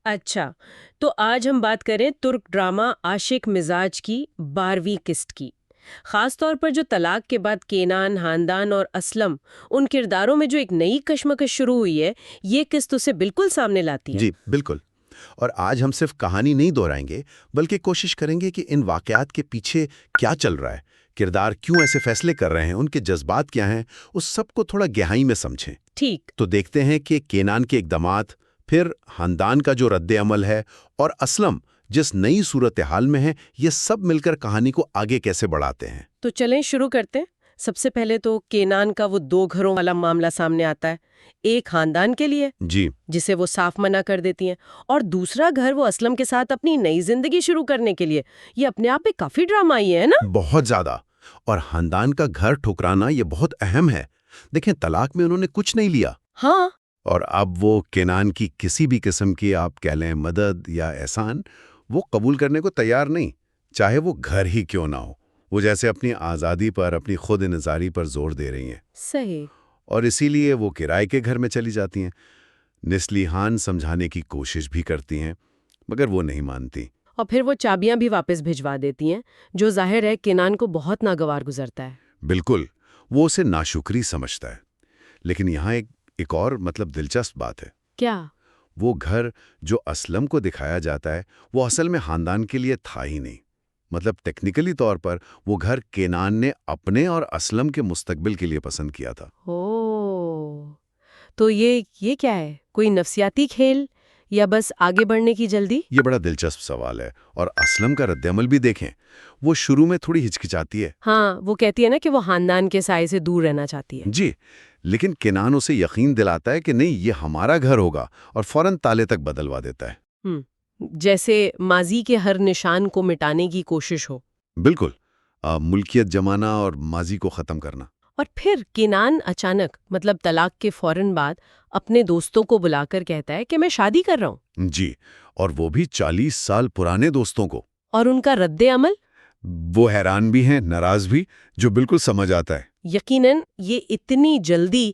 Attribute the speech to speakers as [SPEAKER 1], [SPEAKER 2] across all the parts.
[SPEAKER 1] اچھا، تو آج ہم بات کریں ترک ڈرامہ عاشق مزاج کی 12ویں قسط کی۔ خاص طور پر جو طلاق کے بعد کینان، خاندان اور اسلم، ان کرداروں میں جو ایک نئی کشمکش شروع ہوئی ہے، یہ قسط اسے بالکل سامنے لاتی ہے۔
[SPEAKER 2] جی بالکل۔ اور آج ہم صرف کہانی نہیں دہرائیں گے، بلکہ کوشش کریں گے کہ ان واقعات کے پیچھے کیا چل رہا ہے، کردار کیوں ایسے فیصلے کر رہے ہیں، ان کے جذبات کیا ہیں، اس سب کو تھوڑا گہرائی میں سمجھیں۔
[SPEAKER 1] ٹھیک۔
[SPEAKER 2] تو دیکھتے ہیں کہ کینان کے اقدامات، پھر خاندان کا جو رد عمل ہے، اور اسلم جس نئی صورتحال میں ہے، یہ سب مل کر کہانی کو آگے کیسے بڑھاتے ہیں۔
[SPEAKER 1] تو چلیں شروع کرتے ہیں۔ سب سے پہلے تو کینان کا وہ 2 گھروں والا معاملہ سامنے آتا ہے، ایک خاندان کے لیے
[SPEAKER 2] جی
[SPEAKER 1] جسے وہ صاف منع کر دیتی ہیں، اور دوسرا گھر وہ اسلم کے ساتھ اپنی نئی زندگی شروع کرنے کے لیے۔ یہ اپنے آپ میں کافی ڈرامائی ہے نا؟
[SPEAKER 2] بہت زیادہ۔ اور خاندان کا گھر ٹھکرانا یہ بہت اہم ہے۔ دیکھیں، طلاق میں انہوں نے کچھ نہیں لیا،
[SPEAKER 1] ہاں،
[SPEAKER 2] اور اب وہ کینان کی کسی بھی قسم کی آپ کہہ لیں مدد یا احسان وہ قبول کرنے کو تیار نہیں، چاہے وہ گھر ہی کیوں نہ ہو۔ وہ جیسے اپنی آزادی پر، اپنی خود انحصاری پر زور دے رہی ہیں،
[SPEAKER 1] صحیح۔
[SPEAKER 2] اور اسی لیے وہ کرائے کے گھر میں چلی جاتی ہیں۔ نسلیحان سمجھانے کی کوشش بھی کرتی ہیں، مگر وہ نہیں مانتی۔
[SPEAKER 1] اور پھر وہ چابیاں بھی واپس بھجوا دیتی ہیں، جو ظاہر ہے کینان کو بہت ناگوار گزرتا ہے۔
[SPEAKER 2] بالکل، وہ اسے ناشکری سمجھتا ہے۔ لیکن یہاں ایک اور دلچسپ بات ہے۔
[SPEAKER 1] کیا؟
[SPEAKER 2] وہ گھر جو اسلم کو دکھایا جاتا ہے، وہ اصل میں خاندان کے لیے تھا ہی نہیں۔ ٹیکنیکلی طور پر وہ گھر کینان نے اپنے اور اسلم کے مستقبل کے لیے پسند کیا تھا۔
[SPEAKER 1] اوہ، تو یہ کیا ہے؟ کوئی نفسیاتی کھیل یا بس آگے بڑھنے کی جلدی؟
[SPEAKER 2] یہ بڑا دلچسپ سوال ہے، اور اسلم کا رد عمل بھی دیکھیں۔ وہ شروع میں تھوڑی ہچکچاتی ہے،
[SPEAKER 1] ہاں، وہ کہتی ہے نا کہ وہ خاندان کے سائے سے دور رہنا چاہتی ہے۔
[SPEAKER 2] جی، لیکن کینان اسے یقین دلاتا ہے کہ نہیں، یہ ہمارا گھر ہوگا، اور فوراً تالے تک بدلوا دیتا ہے۔
[SPEAKER 1] جیسے ماضی کے ہر نشان کو مٹانے کی کوشش ہو۔
[SPEAKER 2] بالکل، ملکیت جمانا اور ماضی کو ختم کرنا۔
[SPEAKER 1] اور پھر کینان اچانک طلاق کے فوراً بعد اپنے دوستوں کو بلا کر کہتا ہے کہ میں شادی کر رہا ہوں۔
[SPEAKER 2] جی، اور وہ بھی 40 سال پرانے دوستوں کو۔
[SPEAKER 1] اور ان کا رد عمل؟
[SPEAKER 2] وہ حیران بھی ہیں، ناراض بھی، جو بالکل سمجھ آتا ہے۔
[SPEAKER 1] یقیناً یہ اتنی جلدی،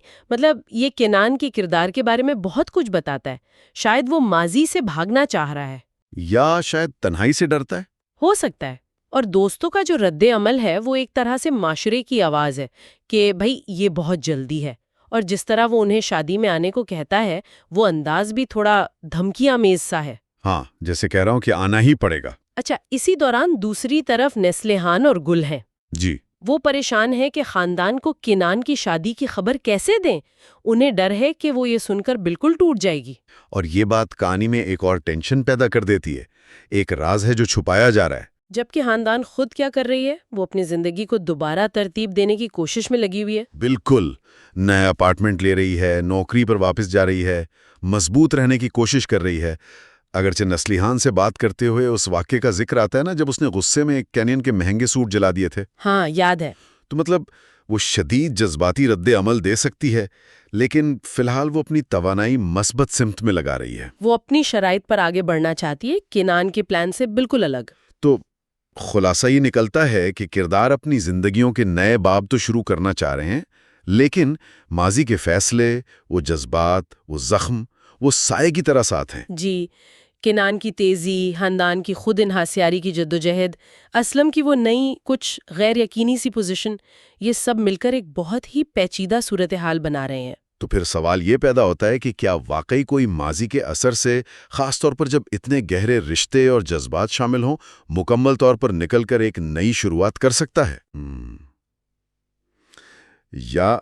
[SPEAKER 1] یہ کینان کے کردار کے بارے میں بہت کچھ بتاتا ہے۔ شاید وہ ماضی سے بھاگنا چاہ رہا ہے،
[SPEAKER 2] یا شاید تنہائی سے ڈرتا ہے۔
[SPEAKER 1] ہو سکتا ہے۔ اور دوستوں کا جو رد عمل ہے وہ ایک طرح سے معاشرے کی آواز ہے کہ بھائی یہ بہت جلدی ہے، اور جس طرح وہ انہیں شادی میں آنے کو کہتا ہے وہ انداز بھی تھوڑا دھمکی آمیز سا ہے۔
[SPEAKER 2] ہاں، جیسے کہہ رہا ہوں کہ آنا ہی پڑے گا۔
[SPEAKER 1] اچھا، اسی دوران دوسری طرف نسلیحان اور گل ہیں۔
[SPEAKER 2] جی،
[SPEAKER 1] وہ پریشان ہے کہ خاندان کو کینان کی شادی کی خبر کیسے دیں۔ انہیں ڈر ہے کہ وہ یہ سن کر بالکل ٹوٹ جائے گی۔
[SPEAKER 2] اور یہ بات کہانی میں ایک اور ٹینشن پیدا کر دیتی ہے۔ ایک راز ہے جو چھپایا جا رہا ہے۔
[SPEAKER 1] جبکہ خاندان خود کیا کر رہی ہے؟ وہ اپنی زندگی کو دوبارہ ترتیب دینے کی کوشش میں لگی ہوئی ہے۔
[SPEAKER 2] بالکل، نیا اپارٹمنٹ لے رہی ہے، نوکری پر واپس جا رہی ہے، مضبوط رہنے کی کوشش کر رہی ہے۔ اگرچہ نسلیحان سے بات کرتے ہوئے اس واقعے کا ذکر آتا ہے نا، جب اس نے غصے میں کینین کے مہنگے سوٹ جلا دیے تھے۔
[SPEAKER 1] ہاں، یاد ہے۔
[SPEAKER 2] تو وہ شدید جذباتی رد عمل دے سکتی ہے، لیکن فی الحال وہ اپنی توانائی مثبت سمت میں لگا رہی ہے۔
[SPEAKER 1] وہ اپنی شرائط پر آگے بڑھنا چاہتی ہے، کینان کے پلان سے بالکل الگ۔
[SPEAKER 2] تو خلاصہ یہ نکلتا ہے کہ کردار اپنی زندگیوں کے نئے باب تو شروع کرنا چاہ رہے ہیں، لیکن ماضی کے فیصلے، وہ جذبات، وہ زخم، وہ سائے کی طرح ساتھ ہیں۔
[SPEAKER 1] جی، کینان کی تیزی، خاندان کی خود انحصاری کی جدوجہد، اسلم کی وہ نئی کچھ غیر یقینی سی پوزیشن، یہ سب مل کر ایک بہت ہی پیچیدہ صورتحال بنا رہے ہیں۔
[SPEAKER 2] تو پھر سوال یہ پیدا ہوتا ہے کہ کیا واقعی کوئی ماضی کے اثر سے، خاص طور پر جب اتنے گہرے رشتے اور جذبات شامل ہوں، مکمل طور پر نکل کر ایک نئی شروعات کر سکتا ہے؟ یا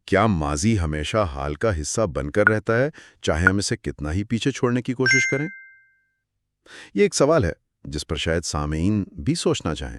[SPEAKER 2] کیا ماضی ہمیشہ حال کا حصہ بن کر رہتا ہے، چاہے ہم اسے کتنا ہی پیچھے چھوڑنے کی کوشش کریں؟ یہ ایک سوال ہے جس پر شاید سامعین بھی سوچنا چاہیں۔